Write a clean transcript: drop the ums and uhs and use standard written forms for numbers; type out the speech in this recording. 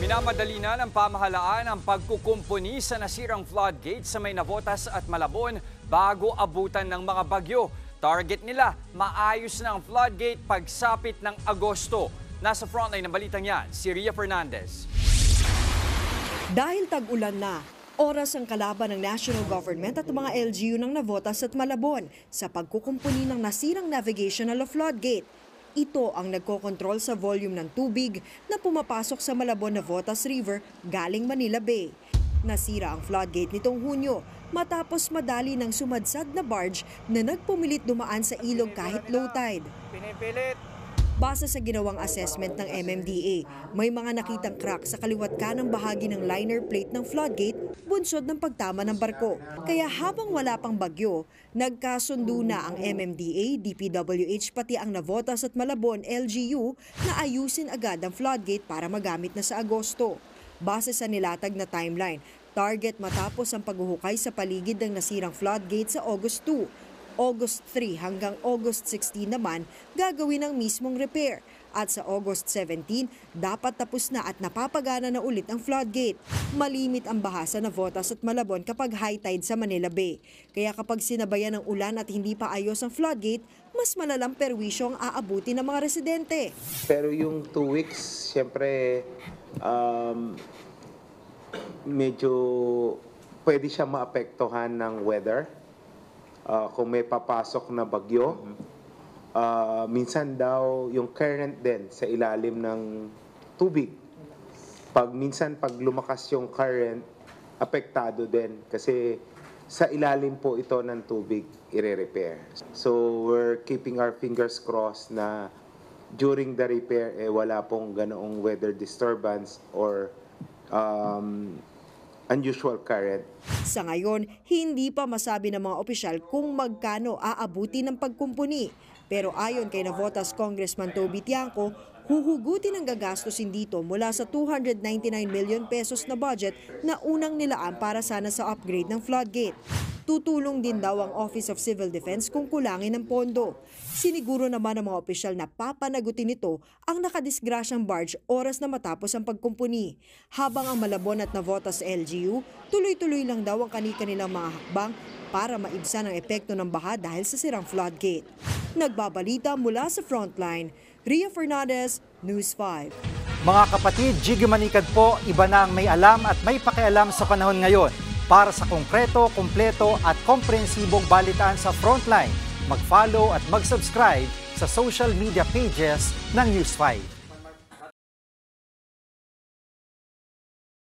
Minamadali na ng pamahalaan ang pagkukumpuni sa nasirang floodgate sa may Navotas at Malabon bago abutan ng mga bagyo. Target nila, maayos na ang floodgate pagsapit ng Agosto. Nasa frontline ng balitang yan, si Ria Fernandez. Dahil tag-ulan na, oras ang kalaban ng national government at mga LGU ng Navotas at Malabon sa pagkukumpuni ng nasirang navigational o floodgate. Ito ang nagkokontrol sa volume ng tubig na pumapasok sa Malabon-Navotas River galing Manila Bay. Nasira ang floodgate nitong Hunyo matapos madali ng sumadsad na barge na nagpumilit dumaan sa ilog kahit low tide. Base sa ginawang assessment ng MMDA, may mga nakitang crack sa kaliwat kanang bahagi ng liner plate ng floodgate bunsod ng pagtama ng barko. Kaya habang wala pang bagyo, nagkasundo na ang MMDA, DPWH pati ang Navotas at Malabon LGU na ayusin agad ang floodgate para magamit na sa Agosto. Base sa nilatag na timeline, target matapos ang paghuhukay sa paligid ng nasirang floodgate sa August 2. August 3 hanggang August 16 naman gagawin ang mismong repair. At sa August 17, dapat tapos na at napapagana na ulit ang floodgate. Malimit ang baha sa Navotas at Malabon kapag high tide sa Manila Bay. Kaya kapag sinabayan ng ulan at hindi pa ayos ang floodgate, mas malalang perwisyo ang aabuti ng mga residente. Pero yung 2 weeks, siyempre, medyo pwede siya maapektuhan ng weather. Kung may papasok na bagyo, minsan daw yung current din sa ilalim ng tubig. Minsan pag lumakas yung current, apektado din kasi sa ilalim po ito ng tubig i-repair. So we're keeping our fingers crossed na during the repair wala pong ganoong weather disturbance or unusual current. Sa ngayon, hindi pa masabi ng mga opisyal kung magkano aabuti ng pagkumpuni. Pero ayon kay Navotas Congressman Toby Tiangco, huhugutin ang gagastusin dito mula sa 299 million pesos na budget na unang nilaan para sana sa upgrade ng floodgate. Tutulong din daw ang Office of Civil Defense kung kulangin ng pondo. Siniguro naman ng mga opisyal na papanagutin nito ang nakadisgrasyang barge oras na matapos ang pagkumpuni. Habang ang Malabon at Navotas LGU, tuloy-tuloy lang daw ang kani-kanilang mga hakbang para maibsan ang epekto ng baha dahil sa sirang floodgate. Nagbabalita mula sa Frontline, Ria Fernandez, News 5. Mga kapatid, Jiggy Manikad po, iba na ang may alam at may pakialam sa panahon ngayon. Para sa konkreto, kumpleto at komprehensibong balitaan sa Frontline, mag-follow at mag-subscribe sa social media pages ng News 5.